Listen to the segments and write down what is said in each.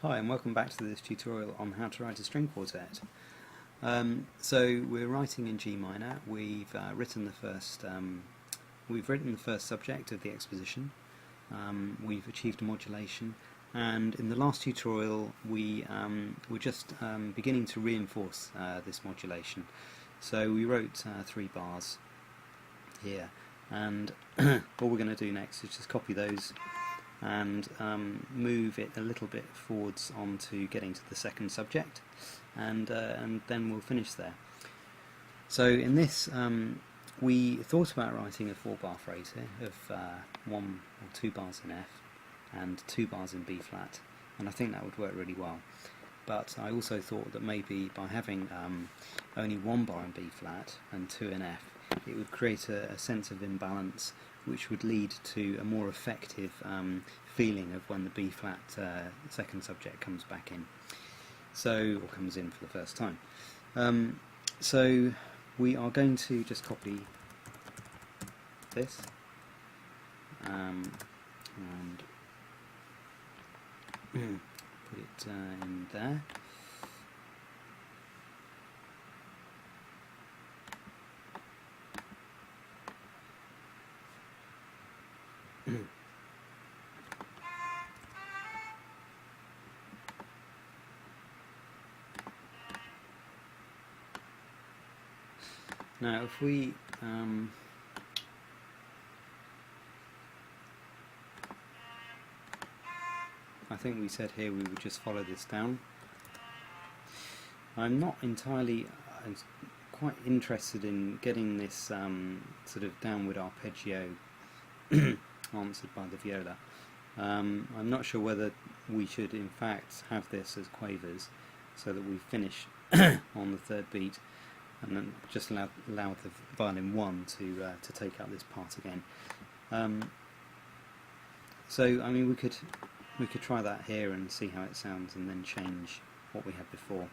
Hi and welcome back to this tutorial on how to write a string quartet. So we're writing in G minor. We've written the first subject of the exposition. We've achieved a modulation, and in the last tutorial we were just beginning to reinforce this modulation. So we wrote 3 bars here, and all we're going to do next is just copy those and move it a little bit forwards onto getting to the second subject, and then we'll finish there. So in this we thought about writing a 4-bar phrase here of 1 or 2 bars in F and 2 bars in B flat, and I think that would work really well. But I also thought that maybe by having only 1 bar in B flat and 2 in F, it would create a sense of imbalance, which would lead to a more effective feeling of when the B flat second subject comes back in, or comes in for the first time. So we are going to just copy this and put it in there. Now if we I think we said here we would just follow this down. I'm not entirely quite interested in getting this sort of downward arpeggio answered by the viola. I'm not sure whether we should in fact have this as quavers so that we finish on the 3rd beat, and then just allow the violin 1 to take up this part again. So I mean we could try that here and see how it sounds, and then change what we had before.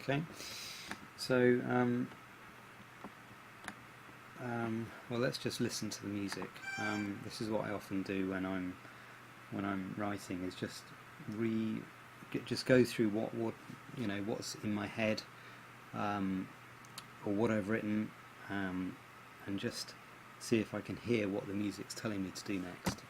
Okay, so well, let's just listen to the music. This is what I often do when I'm writing, is just go through what's in my head, or what I've written, and just see if I can hear what the music's telling me to do next.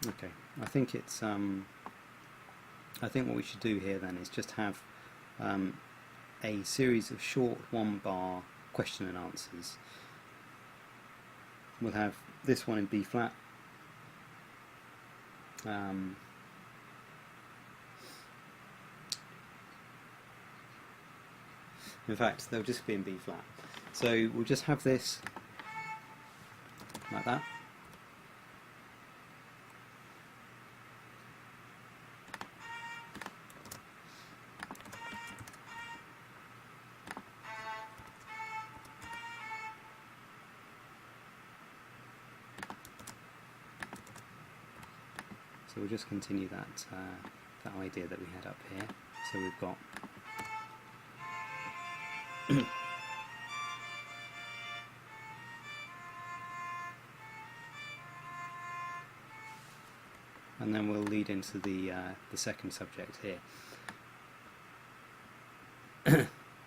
Okay, I think it's I think what we should do here then is just have a series of short 1-bar question and answers. We'll have this one in B flat, in fact they'll just be in B flat, so we'll just have this like that. So we'll just continue that idea that we had up here. So we've got and then we'll lead into the second subject here.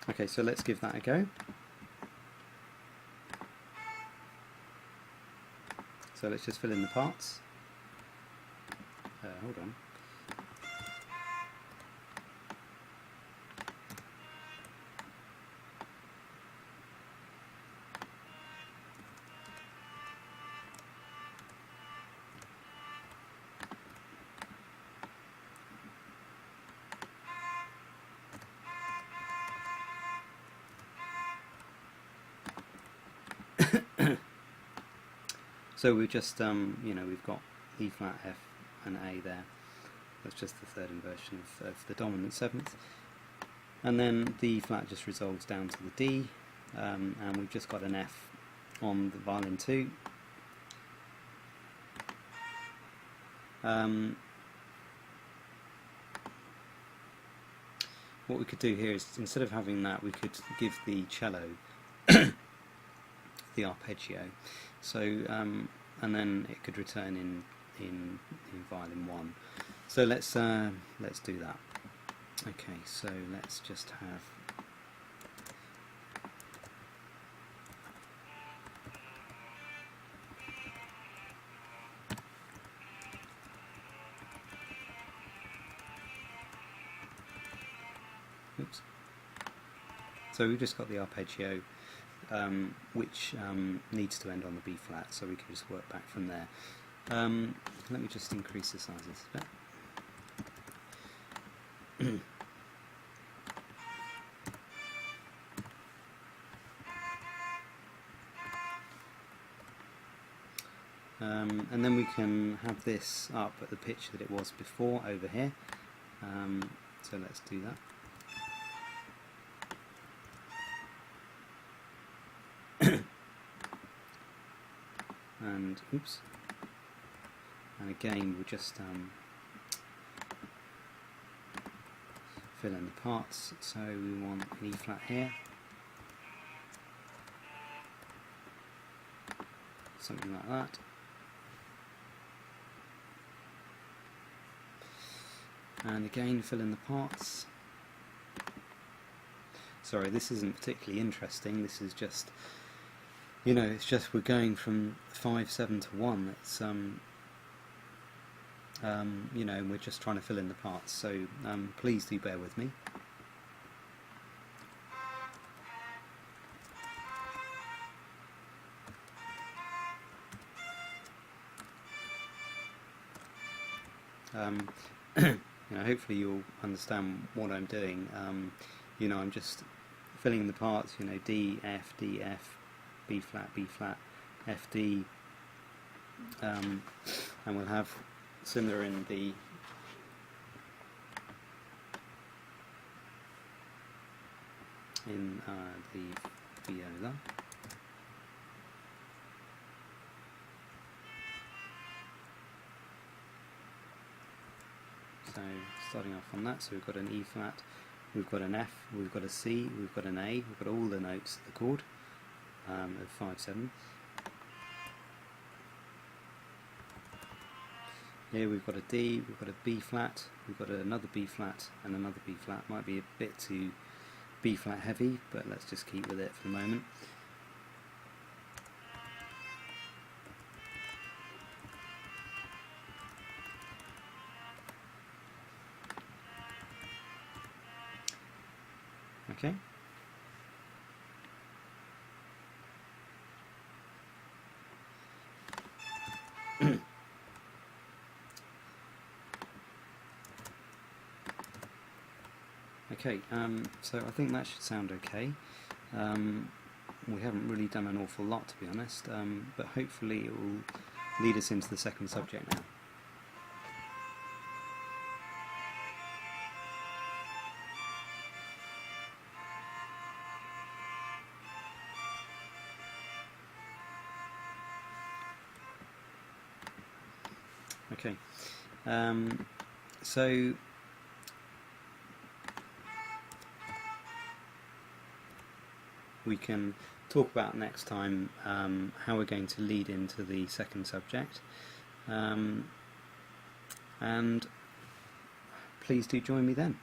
Okay, so let's give that a go. So let's just fill in the parts. Hold on. So we've just we've got E flat, F, and A there. That's just the third inversion of the dominant seventh, and then the E flat just resolves down to the D, and we've just got an F on the violin 2. What we could do here is, instead of having that, we could give the cello the arpeggio. So and then it could return in violin 1. So let's do that. Okay, so let's just have oops. So we've just got the arpeggio, which needs to end on the B flat, so we can just work back from there. Let me just increase the sizes a bit. And then we can have this up at the pitch that it was before over here. So let's do that. And oops. And again, we'll just fill in the parts. So we want an E flat here, something like that. And again, fill in the parts. Sorry, this isn't particularly interesting. This is just, it's just we're going from 5/7 to 1. It's we're just trying to fill in the parts. So please do bear with me. Hopefully you'll understand what I'm doing. I'm just filling in the parts. D, F, D, F, B flat, F, D, and we'll have similar in the viola. So starting off on that, so we've got an E flat, we've got an F, we've got a C, we've got an A, we've got all the notes of the chord of 5/7. Here we've got a D, we've got a B flat, we've got another B flat and another B flat. Might be a bit too B flat heavy, but let's just keep with it for the moment. Okay. Okay, so I think that should sound okay. We haven't really done an awful lot, to be honest, but hopefully it will lead us into the second subject now. Okay, so we can talk about next time how we're going to lead into the second subject, and please do join me then.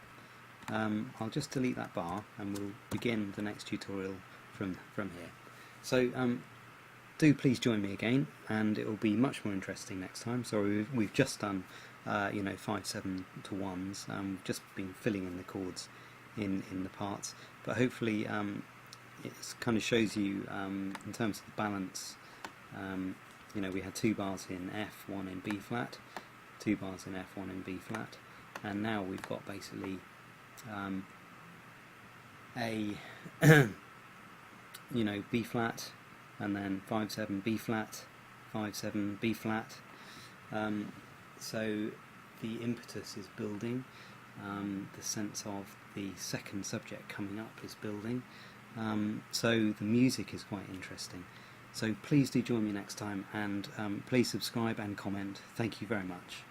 I'll just delete that bar and we'll begin the next tutorial from here. So do please join me again, and it will be much more interesting next time. So we've just done 5/7 to 1s. We've just been filling in the chords in the parts, but hopefully it kind of shows you in terms of the balance. We had 2 bars in F, 1 in B flat, 2 bars in F, 1 in B flat, and now we've got basically a B flat, and then 5/7 B flat, 5/7 B flat. So the impetus is building, the sense of the second subject coming up is building, so the music is quite interesting. So please do join me next time, and please subscribe and comment. Thank you very much.